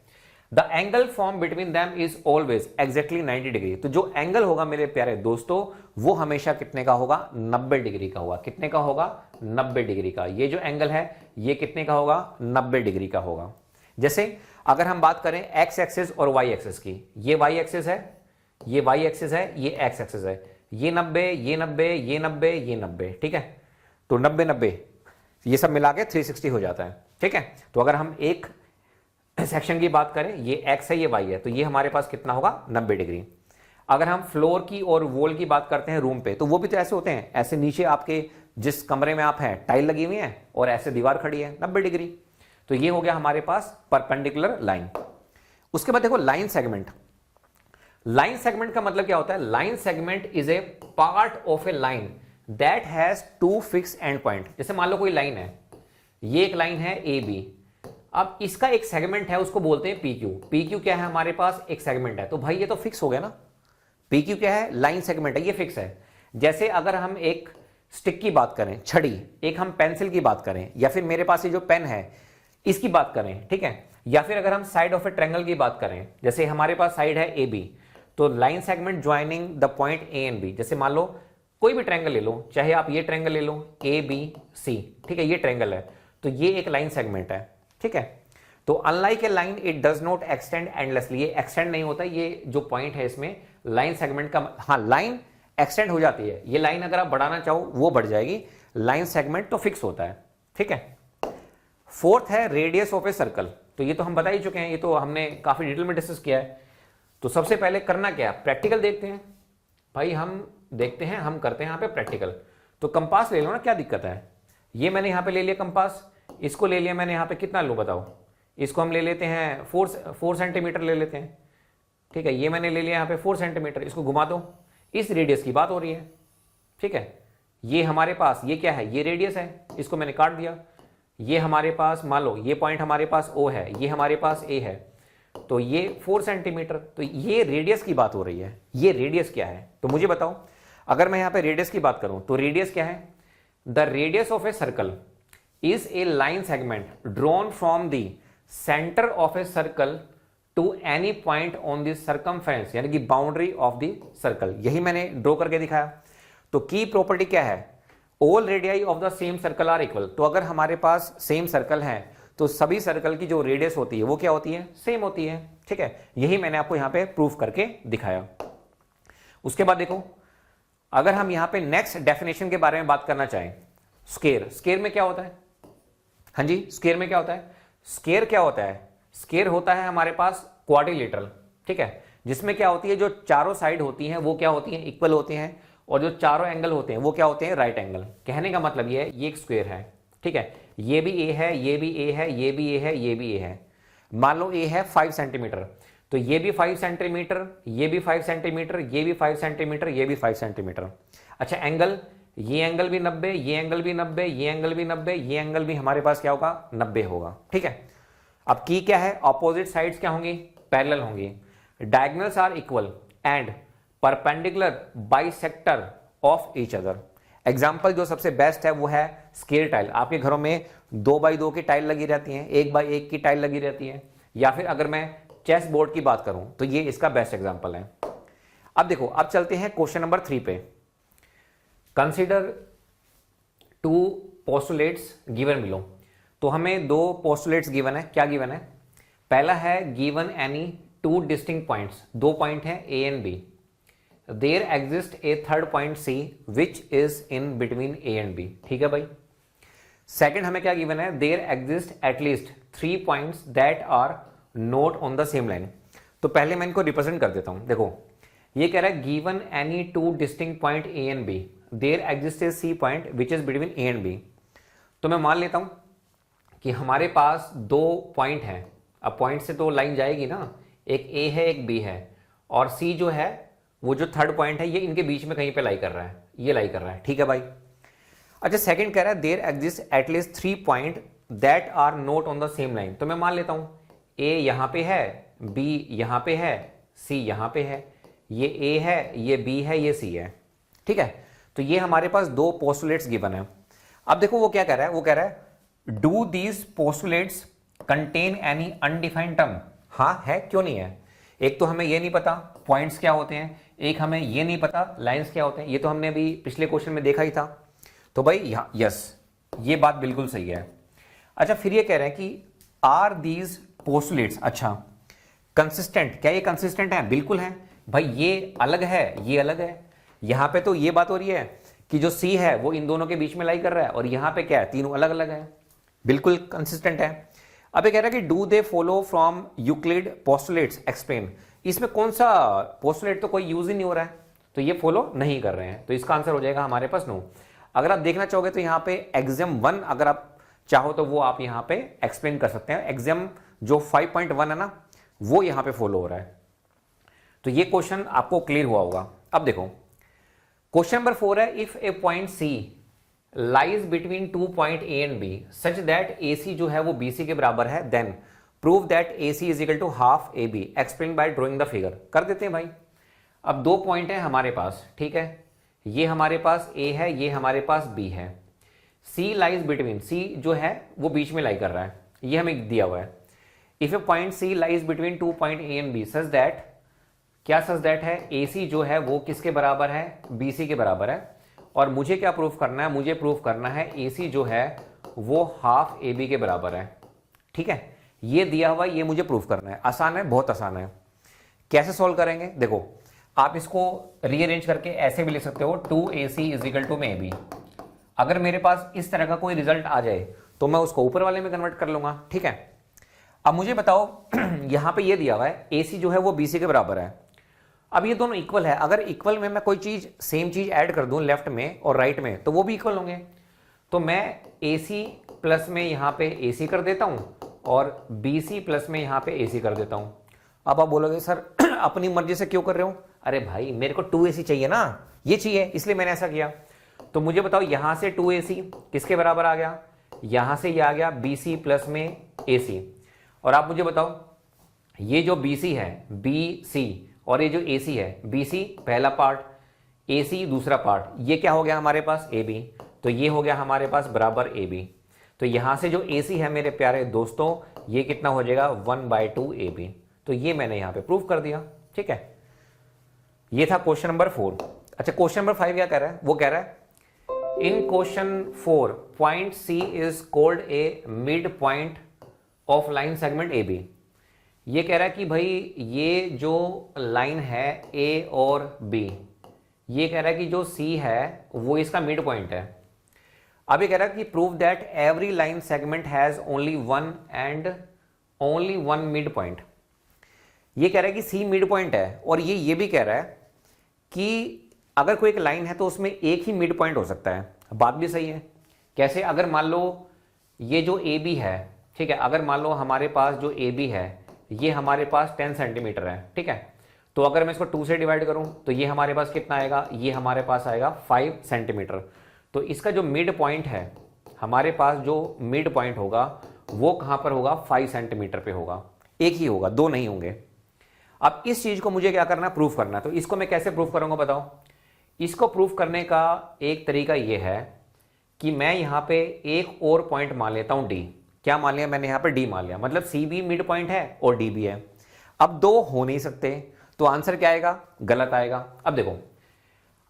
The angle form between them is always exactly 90 degree, तो जो एंगल होगा मेरे प्यारे दोस्तों वो हमेशा कितने का होगा, 90 डिग्री का होगा। कितने का होगा, 90 डिग्री का। ये जो एंगल है ये कितने का होगा, 90 डिग्री का होगा। जैसे अगर हम बात करें एक्स एक्सिस और वाई एक्सिस की, ये वाई एक्सिस है, ये वाई एक्सिस है, ये एक्स एक्सिस है, ये 90, ये 90, ये 90, ये 90, ठीक है, तो 90 90 ये सब मिला के 360 हो जाता है, ठीक है। तो अगर हम एक सेक्शन की बात करें, ये x है, ये y है, तो ये हमारे पास कितना होगा, 90 डिग्री। अगर हम फ्लोर की और वॉल की बात करते हैं रूम पे, तो वो भी तो ऐसे होते हैं, ऐसे नीचे आपके जिस कमरे में आप हैं टाइल लगी हुई है और ऐसे दीवार खड़ी है 90 डिग्री, तो ये हो गया हमारे पास परपेंडिकुलर लाइन। उसके बाद देखो लाइन सेगमेंट। लाइन सेगमेंट का मतलब क्या होता है, line segment is a part of a line that has two fix end point. जैसे मान लो कोई लाइन है, ये एक लाइन है ए बी, अब इसका एक सेगमेंट है, उसको बोलते हैं पी क्यू। पी क्यू क्या है, हमारे पास एक सेगमेंट है, तो भाई ये तो फिक्स हो गया ना, पी क्यू क्या है, लाइन सेगमेंट है, ये फिक्स है। जैसे अगर हम एक स्टिक की बात करें, छड़ी, एक हम पेंसिल की बात करें, या फिर मेरे पास ये जो पेन है इसकी बात करें, ठीक है, या फिर अगर हम साइड ऑफ ए ट्रायंगल की बात करें, जैसे हमारे पास साइड है ए बी, तो line segment joining the point A and B. जैसे मान लो कोई भी ट्रायंगल ले लो, चाहे आप ये ट्रायंगल ले लो ए बी सी, ठीक है, ये ट्रायंगल है, तो ये एक लाइन सेगमेंट है, ठीक है। तो unlike A line it does not extend endlessly, ये एक्सटेंड नहीं होता, ये जो पॉइंट है इसमें लाइन सेगमेंट का, हाँ लाइन एक्सटेंड हो जाती है, ये लाइन अगर आप बढ़ाना चाहो वो बढ़ जाएगी, लाइन सेगमेंट तो फिक्स होता है, ठीक है। फोर्थ है रेडियस ऑफ ए सर्कल, तो ये तो हम बता ही चुके हैं, ये तो हमने काफी डिटेल में डिस्कस किया है। तो सबसे पहले करना क्या, प्रैक्टिकल देखते हैं भाई, हम देखते हैं, हम करते हैं यहाँ पे प्रैक्टिकल। तो कंपास ले लो ना, क्या दिक्कत है, ये मैंने यहाँ पे ले लिया कंपास, इसको ले लिया मैंने यहाँ पे, कितना लूँ बताओ, इसको हम ले लेते हैं 4 सेंटीमीटर ले लेते हैं, ठीक है, ये मैंने ले लिया यहाँ पे 4 सेंटीमीटर, इसको घुमा दो, इस रेडियस की बात हो रही है, ठीक है। ये हमारे पास ये क्या है, ये रेडियस है, इसको मैंने काट दिया। ये हमारे पास मान लो ये पॉइंट हमारे पास O है, ये हमारे पास A है, तो ये 4 सेंटीमीटर, तो ये रेडियस की बात हो रही है, ये रेडियस क्या है, तो मुझे बताओ। अगर मैं यहाँ पे रेडियस की बात करूं तो रेडियस क्या है, the radius of a circle is a line segment drawn from the centre of a circle to any point on the circumference, यानी कि बाउंड्री ऑफ द सर्कल। यही मैंने ड्रॉ करके दिखाया। तो की प्रॉपर्टी क्या है, all radii of the same circle are equal. तो अगर हमारे पास सेम सर्कल है तो सभी सर्कल की जो रेडियस होती है वो क्या होती है, सेम होती है, ठीक है। यही मैंने आपको यहां पे प्रूफ करके दिखाया। उसके बाद देखो, अगर हम यहां पे नेक्स्ट डेफिनेशन के बारे में बात करना चाहें, स्केयर, स्केयर में क्या होता है, हाँ जी, स्केयर में क्या होता है, स्केयर क्या होता है, स्केयर होता है हमारे पास क्वाड्रिलेटरल, ठीक है, जिसमें क्या होती है, जो चारों साइड होती हैं वो क्या होती हैं, इक्वल होती हैं, और जो चारों एंगल होते हैं वो क्या होते हैं, राइट एंगल। कहने का मतलब ये है, ये एक स्क्वायर है, ठीक है, ये भी ए है, ये भी ए है, ये भी ए है, ये भी ए है। मान लो ए है 5 सेंटीमीटर, तो ये भी 5 सेंटीमीटर, ये भी 5 सेंटीमीटर, ये भी 5 सेंटीमीटर, ये भी 5 सेंटीमीटर। अच्छा एंगल, ये एंगल भी 90, ये एंगल भी 90, ये एंगल भी 90, ये एंगल भी हमारे पास क्या होगा, 90 होगा, ठीक है। अब की क्या है, ऑपोजिट साइड्स क्या होंगी, पैरेलल होंगी। Diagonals are equal and perpendicular bisector of each other. Example जो सबसे बेस्ट है वो है स्केयर टाइल। आपके घरों में 2x2 की टाइल लगी रहती है, 1x1 की टाइल लगी रहती है, या फिर अगर मैं चेस बोर्ड की बात करूं तो ये इसका बेस्ट एग्जाम्पल है। अब देखो, अब चलते हैं क्वेश्चन नंबर 3 पे। Consider 2 postulates given below. तो हमें 2 पोस्टुलेट्स गिवन है। क्या गिवन है, पहला है given any 2 distinct points, 2 point है A and B, there exist a third point C which is in between A and B, ठीक है भाई। सेकंड हमें क्या गिवन है, there exist at least 3 points that are not on the same line. तो पहले मैं इनको रिप्रेजेंट कर देता हूं। देखो ये कह रहा है given any 2 distinct point A and B, there exist a C point which is between A and B. तो मैं मान लेता हूं कि हमारे पास 2 पॉइंट हैं। अब पॉइंट से तो लाइन जाएगी ना, एक ए है एक बी है, और सी जो है वो जो थर्ड पॉइंट है ये इनके बीच में कहीं पे लाई कर रहा है, ये लाई कर रहा है, ठीक है भाई। अच्छा सेकंड कह रहा है there exist at least 3 point that are not on the same line. तो मैं मान लेता हूं ए यहां पे है, बी यहां पे है, सी यहां पे है, ये ए है, ये बी है, ये सी है, ठीक है। तो ये हमारे पास दो पोस्टुलेट्स गिवन है। अब देखो वो क्या कह रहा है, वो कह रहा है do these postulates contain any undefined term. हाँ है, क्यों नहीं है। एक तो हमें ये नहीं पता पॉइंट्स क्या होते हैं, एक हमें ये नहीं पता लाइंस क्या होते हैं, ये तो हमने अभी पिछले क्वेश्चन में देखा ही था। तो भाई यहाँ यस, ये बात बिल्कुल सही है। अच्छा फिर ये कह रहे हैं कि आर दीज पोस्टुलेट्स, अच्छा कंसिस्टेंट, क्या ये कंसिस्टेंट है? बिल्कुल है भाई, ये अलग है ये अलग है। यहां पे तो ये बात हो रही है कि जो सी है वो इन दोनों के बीच में लाई कर रहा है, और यहां पे क्या है, तीनों अलग अलग है, बिल्कुल कंसिस्टेंट है। अब ये कह रहा है कि do they follow from Euclid postulates explain. इसमें कौन सा पोस्टुलेट तो कोई यूज ही नहीं हो रहा है, तो ये फॉलो नहीं कर रहे हैं, तो इसका आंसर हो जाएगा हमारे पास नो। अगर आप देखना चाहोगे तो यहाँ पे एग्जाम 1 अगर आप चाहो तो वो आप यहाँ पे एक्सप्लेन कर सकते हैं। एग्जाम जो 5.1 है ना वो यहाँ पे फॉलो हो रहा है, तो ये क्वेश्चन आपको क्लियर हुआ होगा। अब देखो क्वेश्चन नंबर 4 है, if a point C lies between 2 point A and B such that A C जो है वो बी सी के बराबर है, then prove that A C is equal to half A B, explain by drawing the figure. कर देते हैं भाई। अब दो पॉइंट है हमारे पास, ठीक है, ये हमारे पास ए है, ये हमारे पास बी है। सी लाइज बिटवीन, सी जो है वो बीच में लाई कर रहा है, ये हमें दिया हुआ है। If a point C lies between 2 point A and B such that, क्या सच दैट है, ए सी जो है वो किसके बराबर है, बी सी के बराबर है। और मुझे क्या प्रूफ करना है, मुझे प्रूफ करना है ए सी जो है वो हाफ ए बी के बराबर है, ठीक है। ये दिया हुआ ये मुझे प्रूफ करना है। आसान है, बहुत आसान है। कैसे सॉल्व करेंगे, देखो आप इसको रीअरेंज करके ऐसे भी लिख सकते हो, 2ac इज इक्वल टू में बी। अगर मेरे पास इस तरह का कोई रिजल्ट आ जाए तो मैं उसको ऊपर वाले में कन्वर्ट कर लूंगा, ठीक है। अब मुझे बताओ यहां पे ये दिया हुआ है ac जो है वो bc के बराबर है। अब ये दोनों इक्वल है, अगर इक्वल में मैं कोई चीज सेम चीज ऐड कर दूं लेफ्ट में और राइट में तो वो भी इक्वल होंगे। तो मैं ac प्लस में यहां पे ac कर देता हूं और bc प्लस में यहां पे ac कर देता हूं। अब आप बोलोगे सर अपनी मर्जी से क्यों कर रहे हो? अरे भाई मेरे को 2ac चाहिए ना, ये चाहिए इसलिए मैंने ऐसा किया। तो मुझे बताओ यहां से 2ac किसके बराबर आ गया, यहां से ये आ गया bc प्लस में ac। और आप मुझे बताओ ये जो bc है bc और ये जो ac है bc पहला पार्ट ac दूसरा पार्ट, ये क्या हो गया हमारे पास ab, तो ये हो गया हमारे पास बराबर ab। तो यहां से जो ac है मेरे प्यारे दोस्तों ये कितना हो जाएगा 1/2 ab। तो ये मैंने यहां पे प्रूव कर दिया, ठीक है। ये था क्वेश्चन नंबर 4। अच्छा क्वेश्चन नंबर 5 क्या कह रहा है, वो कह रहा है in question 4 point C is called a mid point of line segment A B. ये कह रहा है कि भाई ये जो लाइन है ए और बी, ये कह रहा है कि जो सी है वो इसका मिड पॉइंट है। अब ये कह रहा है कि prove that every line segment has only one and only one mid point. ये कह रहा है कि सी मिड पॉइंट है, और ये भी कह रहा है कि अगर कोई एक लाइन है तो उसमें एक ही मिड पॉइंट हो सकता है। बात भी सही है। कैसे, अगर मान लो ये जो ए बी है, ठीक है, अगर मान लो हमारे पास जो ए बी है ये हमारे पास 10 सेंटीमीटर है, ठीक है। तो अगर मैं इसको 2 से डिवाइड करूं तो ये हमारे पास कितना आएगा, ये हमारे पास आएगा 5 सेंटीमीटर। तो इसका जो मिड पॉइंट है, हमारे पास जो मिड पॉइंट होगा वो कहां पर होगा, 5 सेंटीमीटर पे होगा, एक ही होगा, दो नहीं होंगे। अब इस चीज को मुझे क्या करना है, प्रूफ करना है। तो इसको मैं कैसे प्रूफ करूंगा बताओ। इसको प्रूफ करने का एक तरीका यह है कि मैं यहां पे एक और पॉइंट मान लेता हूं डी। क्या मान लिया मैंने, यहां पे डी मान लिया, मतलब सी भी मिड पॉइंट है और डी भी है। अब दो हो नहीं सकते तो आंसर क्या आएगा, गलत आएगा। अब देखो,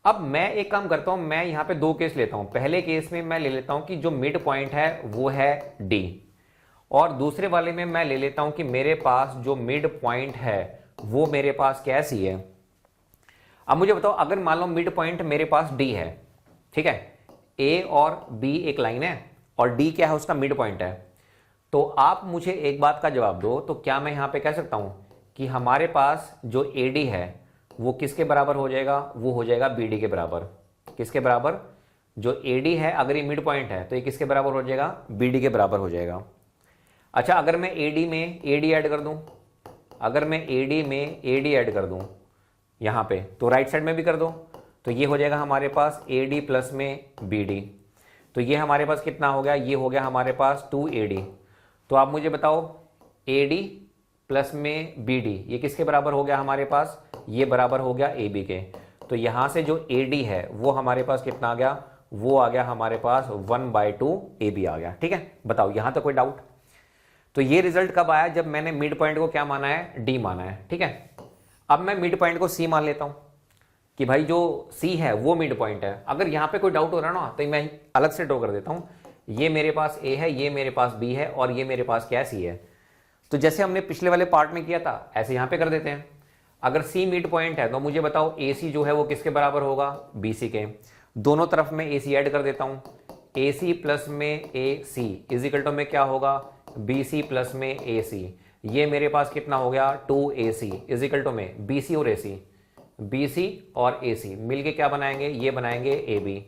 अब मैं एक काम करता हूं, मैं यहां पे दो केस लेता हूं। पहले केस में मैं ले लेता हूं कि जो मिड पॉइंट है वो है डी, और दूसरे वाले में मैं ले लेता हूं कि मेरे पास जो मिड पॉइंट है वो मेरे पास कैसी है। अब मुझे बताओ, अगर मान लो मिड पॉइंट मेरे पास डी है, ठीक है, ए और बी एक लाइन है और डी क्या है, उसका मिड पॉइंट है। तो आप मुझे एक बात का जवाब दो, तो क्या मैं यहां पे कह सकता हूं कि हमारे पास जो ए डी है वो किसके बराबर हो जाएगा, वो हो जाएगा बी डी के बराबर। किसके बराबर, जो ए डी है अगर ये मिड पॉइंट है तो ये किसके बराबर हो जाएगा, बी डी के बराबर हो जाएगा। अच्छा अगर मैं ए डी में ए डी ऐड कर दूं अगर मैं AD में AD ऐड कर दूं यहाँ पे, तो राइट साइड में भी कर दो, तो ये हो जाएगा हमारे पास AD प्लस में BD। तो ये हमारे पास कितना हो गया, ये हो गया हमारे पास 2AD। तो आप मुझे बताओ AD प्लस में BD ये किसके बराबर हो गया हमारे पास, ये बराबर हो गया AB के। तो यहाँ से जो AD है वो हमारे पास कितना आ गया, वो आ गया हमारे पास 1/2 AB आ गया। ठीक है, बताओ यहाँ तक कोई डाउट? तो ये रिजल्ट कब आया, जब मैंने मिड पॉइंट को क्या माना है, D माना है। ठीक है, अब मैं मिड पॉइंट को C मान लेता हूं कि भाई जो C है वो मिड पॉइंट है। अगर यहां पे कोई डाउट हो रहा ना तो मैं अलग से ड्रॉ कर देता हूं, ये मेरे पास A है, ये मेरे पास B है और ये मेरे पास क्या है, C है। तो जैसे हमने पिछले वाले पार्ट में किया था ऐसे यहां पे कर देते हैं। अगर C मिड पॉइंट है तो मुझे बताओ AC जो है वो किसके बराबर होगा, BC के। दोनों तरफ में AC ऐड कर देता हूं, AC प्लस में AC इजिकल टू में क्या होगा, BC प्लस में AC। ये मेरे पास कितना हो गया, 2AC इजिकल टू में BC और AC, BC और AC मिलके क्या बनाएंगे, ये बनाएंगे AB।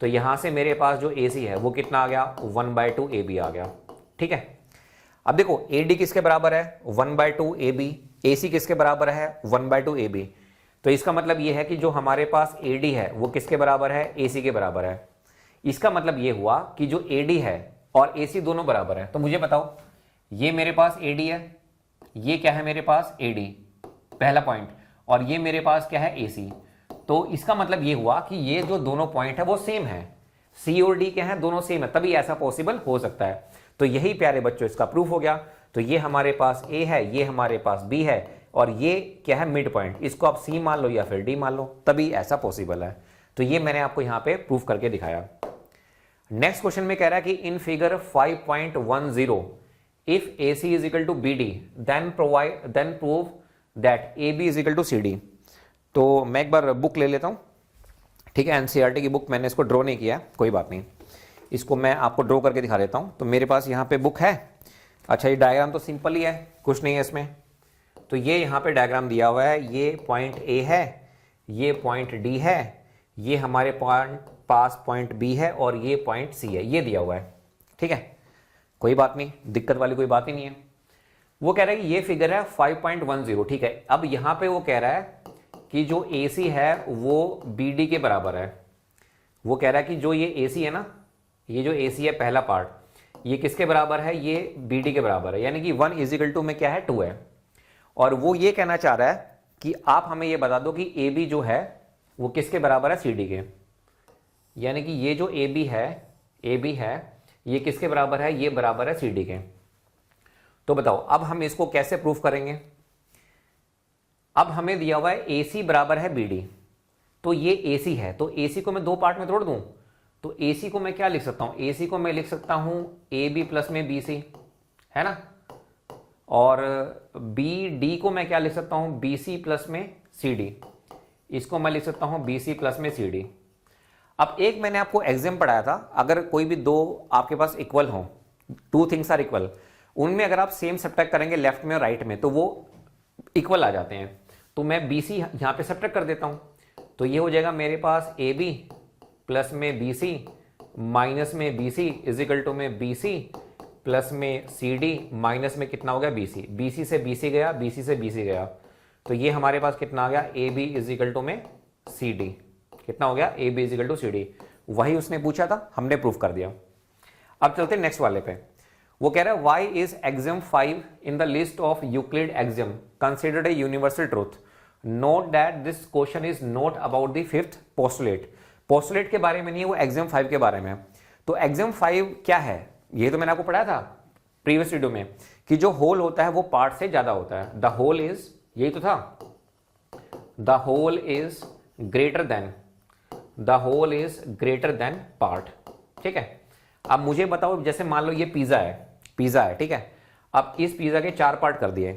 तो यहां से मेरे पास जो AC है वो कितना आ गया, 1/2 AB आ गया। ठीक है, अब देखो AD किसके बराबर है, 1/2 AB, AC किसके बराबर है, 1/2 AB। तो इसका मतलब ये है कि जो हमारे पास AD है वो किसके बराबर है, AC के बराबर है। इसका मतलब ये हुआ कि जो AD है और AC दोनों बराबर है। तो मुझे बताओ ये मेरे पास AD है, ये क्या है मेरे पास AD पहला पॉइंट, और ये मेरे पास क्या है AC। तो इसका मतलब ये हुआ कि ये जो दोनों पॉइंट है वो सेम है, C और D क्या है, दोनों सेम है, तभी ऐसा पॉसिबल हो सकता है। तो यही प्यारे बच्चों इसका प्रूफ हो गया। तो ये हमारे पास A है, ये हमारे पास B है और ये क्या है मिड पॉइंट, इसको आप C मान लो या फिर D मान लो, तभी ऐसा पॉसिबल है। तो ये मैंने आपको यहां पे प्रूफ करके दिखाया। नेक्स्ट क्वेश्चन में कह रहा है कि in figure 5.10 if AC is equal to BD then prove that AB is equal to CD। तो मैं एक बार बुक ले लेता हूं। ठीक है, NCERT की बुक, मैंने इसको ड्रॉ नहीं किया, कोई बात नहीं, इसको मैं आपको ड्रॉ करके दिखा देता हूं। तो मेरे पास यहाँ पे बुक है। अच्छा, ये डायग्राम तो सिंपल ही है, कुछ नहीं है इसमें। तो ये यहाँ पे डायग्राम दिया हुआ है, ये पॉइंट A है, ये पॉइंट D है, ये हमारे पास पॉइंट B है और ये पॉइंट C है, ये दिया हुआ है। ठीक है, कोई बात नहीं, दिक्कत वाली कोई बात ही नहीं है। वो कह रहा है कि ये फिगर है 5.10। ठीक है, अब यहां पे वो कह रहा है कि जो AC है वो BD के बराबर है। वो कह रहा है कि जो ये AC है ना, ये जो AC है पहला पार्ट, ये किसके बराबर है, ये BD के बराबर है, यानी कि 1 इजिकल टू में क्या है, 2 है। और वो ये कहना चाह रहा है कि आप हमें ये बता दो कि AB जो है वो किसके बराबर है, CD के। यानी कि ये जो AB है ये किसके बराबर है, ये बराबर है CD के। तो बताओ अब हम इसको कैसे प्रूफ करेंगे। अब हमें दिया हुआ है AC बराबर है BD, तो ये AC है, तो AC को मैं दो पार्ट में तोड़ दूं, तो AC को मैं क्या लिख सकता हूं, AC को मैं लिख सकता हूं AB प्लस में BC, है ना, और BD को मैं क्या लिख सकता हूं, BC प्लस में CD, इसको मैं लिख सकता हूं BC प्लस में CD। अब एक मैंने आपको एग्जाम पढ़ाया था, अगर कोई भी दो आपके पास इक्वल हो, 2 थिंग्स आर इक्वल, उनमें अगर आप सेम सब्ट्रैक्ट करेंगे लेफ्ट में और राइट में तो वो इक्वल आ जाते हैं। तो मैं BC यहां पे सब्ट्रैक्ट कर देता हूं, तो ये हो जाएगा मेरे पास AB प्लस में BC माइनस में BC इजिकल टू में BC प्लस में CD माइनस में कितना हो गया BC, BC से BC गया, BC से BC गया, तो ये हमारे पास कितना आ गया AB इजिकल टू में CD, कितना हो गया AB इजिकल टू CD। वही उसने पूछा था, हमने प्रूफ कर दिया। अब चलते हैं नेक्स्ट वाले पे। वो कह रहा है why is axiom 5 in the list of Euclid axiom considered a universal truth, note that this question is not about the fifth postulate. Postulate के बारे में नहीं है, वो एक्सियम 5 के बारे में। तो एक्सियम 5 क्या है, ये तो मैंने आपको पढ़ाया था प्रीवियस वीडियो में कि जो होल होता है वो पार्ट से ज्यादा होता है। द होल इज, यही तो था, the whole is greater than, the whole is greater than part. ठीक है, अब मुझे बताओ, जैसे मान लो ये पिज्जा है, ठीक है, अब इस पिज्जा के 4 पार्ट कर दिए,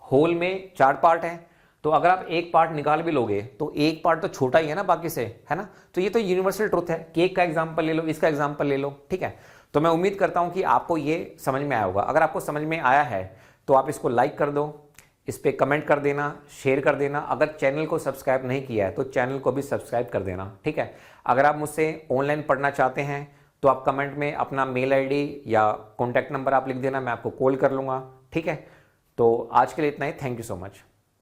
होल में 4 पार्ट हैं, तो अगर आप एक पार्ट निकाल भी लोगे तो एक पार्ट तो छोटा ही है ना बाकी से, है ना। तो ये तो यूनिवर्सल ट्रुथ है। केक का एग्जांपल ले लो, इसका एग्जांपल ले लो, ठीक है। तो मैं उम्मीद करता हूं कि आपको ये समझ में आया होगा। अगर आपको समझ में आया है तो आप इसको लाइक कर दो, इस पर कमेंट कर देना, शेयर कर देना। अगर चैनल को सब्सक्राइब नहीं किया है तो चैनल को भी सब्सक्राइब कर देना, ठीक है। अगर आप मुझसे ऑनलाइन पढ़ना चाहते हैं तो आप कमेंट में अपना मेल आईडी या कॉन्टैक्ट नंबर आप लिख देना, मैं आपको कॉल कर लूँगा, ठीक है। तो आज के लिए इतना ही, थैंक यू सो मच।